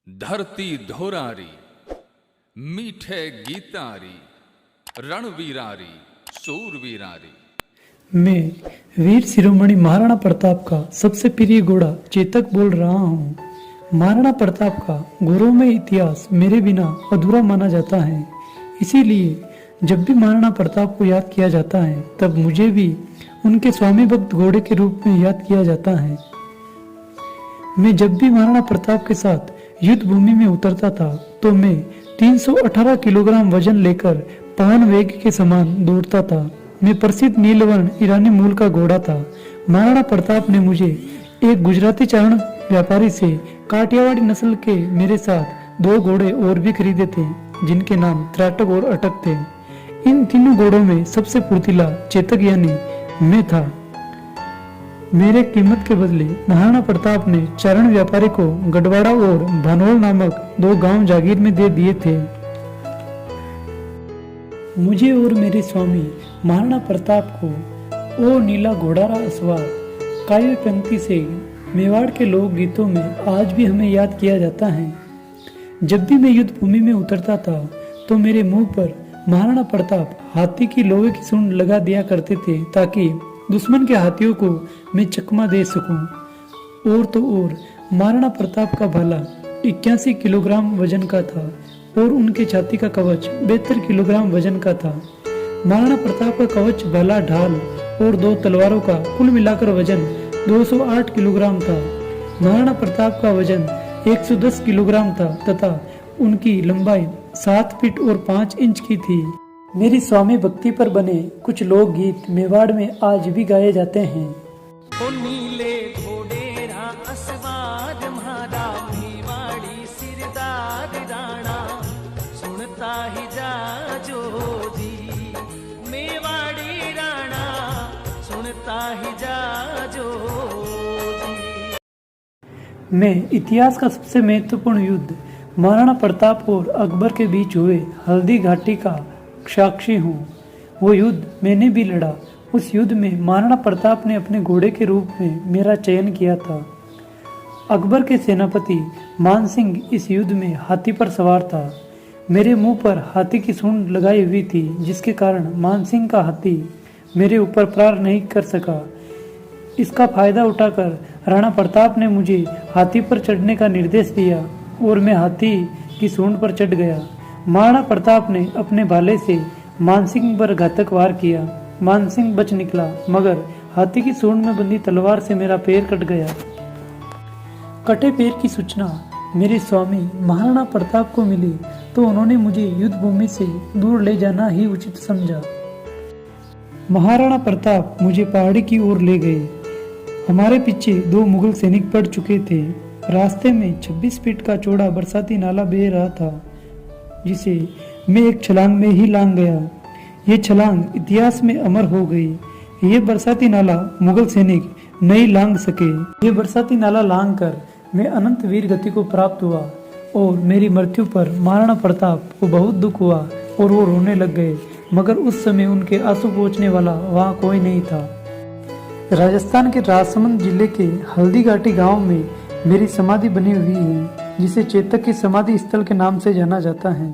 धरती धोरारी मीठे गीतारी रणवीरारी सूरवीरारी। मैं वीर शिरोमणि महाराणा प्रताप का सबसे प्रिय घोड़ा चेतक बोल रहा हूँ। महाराणा प्रताप का गौरवमय इतिहास मेरे बिना अधूरा माना जाता है। इसीलिए जब भी महाराणा प्रताप को याद किया जाता है तब मुझे भी उनके स्वामी भक्त घोड़े के रूप में याद किया जाता है। मैं जब भी महाराणा प्रताप के साथ युद्ध भूमि में उतरता था तो मैं 318 किलोग्राम वजन लेकर पवन वेग के समान दौड़ता था। मैं प्रसिद्ध नीलवर्ण ईरानी मूल का घोड़ा था। महाराणा प्रताप ने मुझे एक गुजराती चारण व्यापारी से काठियावाड़ी नस्ल के मेरे साथ 2 घोड़े और भी खरीदे थे जिनके नाम त्राटक और अटक थे। इन तीनों घोड़ों में सबसे फुर्तीला चेतक यानी मैं था। मेरे कीमत के बदले महाराणा प्रताप ने चारण व्यापारी को गढ़वाड़ा और भानोल नामक 2 गांव जागीर में दे दिए थे। मुझे और मेरे स्वामी महाराणा प्रताप को ओ नीला घोड़ारा असवार काव्य पंक्ति से मेवाड़ के लोक गीतों में आज भी हमें याद किया जाता है। जब भी मैं युद्ध भूमि में उतरता था तो मेरे मुंह पर महाराणा प्रताप हाथी की लोहे की सूंड लगा दिया करते थे ताकि दुश्मन के हाथियों को मैं चकमा दे सकूं। और तो और महाराणा प्रताप का भाला 81 किलोग्राम वजन का था और उनके छाती का कवच 72 किलोग्राम वजन का था। महाराणा प्रताप का कवच, भाला, ढाल और 2 तलवारों का कुल मिलाकर वजन 208 किलोग्राम था। महाराणा प्रताप का वजन 110 किलोग्राम था तथा उनकी लंबाई 7 फीट और 5 इंच की थी। मेरी स्वामी भक्ति पर बने कुछ लोक गीत मेवाड़ में आज भी गाए जाते हैं। ओ नीले घोड़ेरा असवार म्हारा मेवाड़ी सिरदार राणा सुनता ही जाजो जी। मेवाड़ी राणा सुनता ही जाजो जी। मैं इतिहास का सबसे महत्वपूर्ण युद्ध महाराणा प्रताप और अकबर के बीच हुए हल्दी घाटी का साक्षी हूँ। वो युद्ध मैंने भी लड़ा। उस युद्ध में महाराणा प्रताप ने अपने घोड़े के रूप में मेरा चयन किया था। अकबर के सेनापति मान सिंह इस युद्ध में हाथी पर सवार था। मेरे मुंह पर हाथी की सूंड लगाई हुई थी जिसके कारण मान सिंह का हाथी मेरे ऊपर प्रहार नहीं कर सका। इसका फायदा उठाकर राणा प्रताप ने मुझे हाथी पर चढ़ने का निर्देश दिया और मैं हाथी की सूंड पर चढ़ गया। महाराणा प्रताप ने अपने भाले से मानसिंह पर घातक वार किया। मानसिंह बच निकला मगर हाथी की सूंड में बंधी तलवार से मेरा पैर कट गया। कटे पैर की सूचना मेरे स्वामी महाराणा प्रताप को मिली तो उन्होंने मुझे युद्ध भूमि से दूर ले जाना ही उचित समझा। महाराणा प्रताप मुझे पहाड़ी की ओर ले गए। हमारे पीछे 2 मुगल सैनिक पड़ चुके थे। रास्ते में 26 फीट का चौड़ा बरसाती नाला बह रहा था जिसे मैं एक छलांग में ही लांग गया। ये छलांग इतिहास में अमर हो गई। ये बरसाती नाला मुगल सैनिक नहीं लांग सके। ये बरसाती नाला लांग कर मैं अनंत वीर गति को प्राप्त हुआ और मेरी मृत्यु पर महाराणा प्रताप को बहुत दुख हुआ और वो रोने लग गए मगर उस समय उनके आंसू पोंछने वाला वहाँ कोई नहीं था। राजस्थान के राजसमंद जिले के हल्दी घाटी गाँव में मेरी समाधि बनी हुई है जिसे चेतक की समाधि स्थल के नाम से जाना जाता है।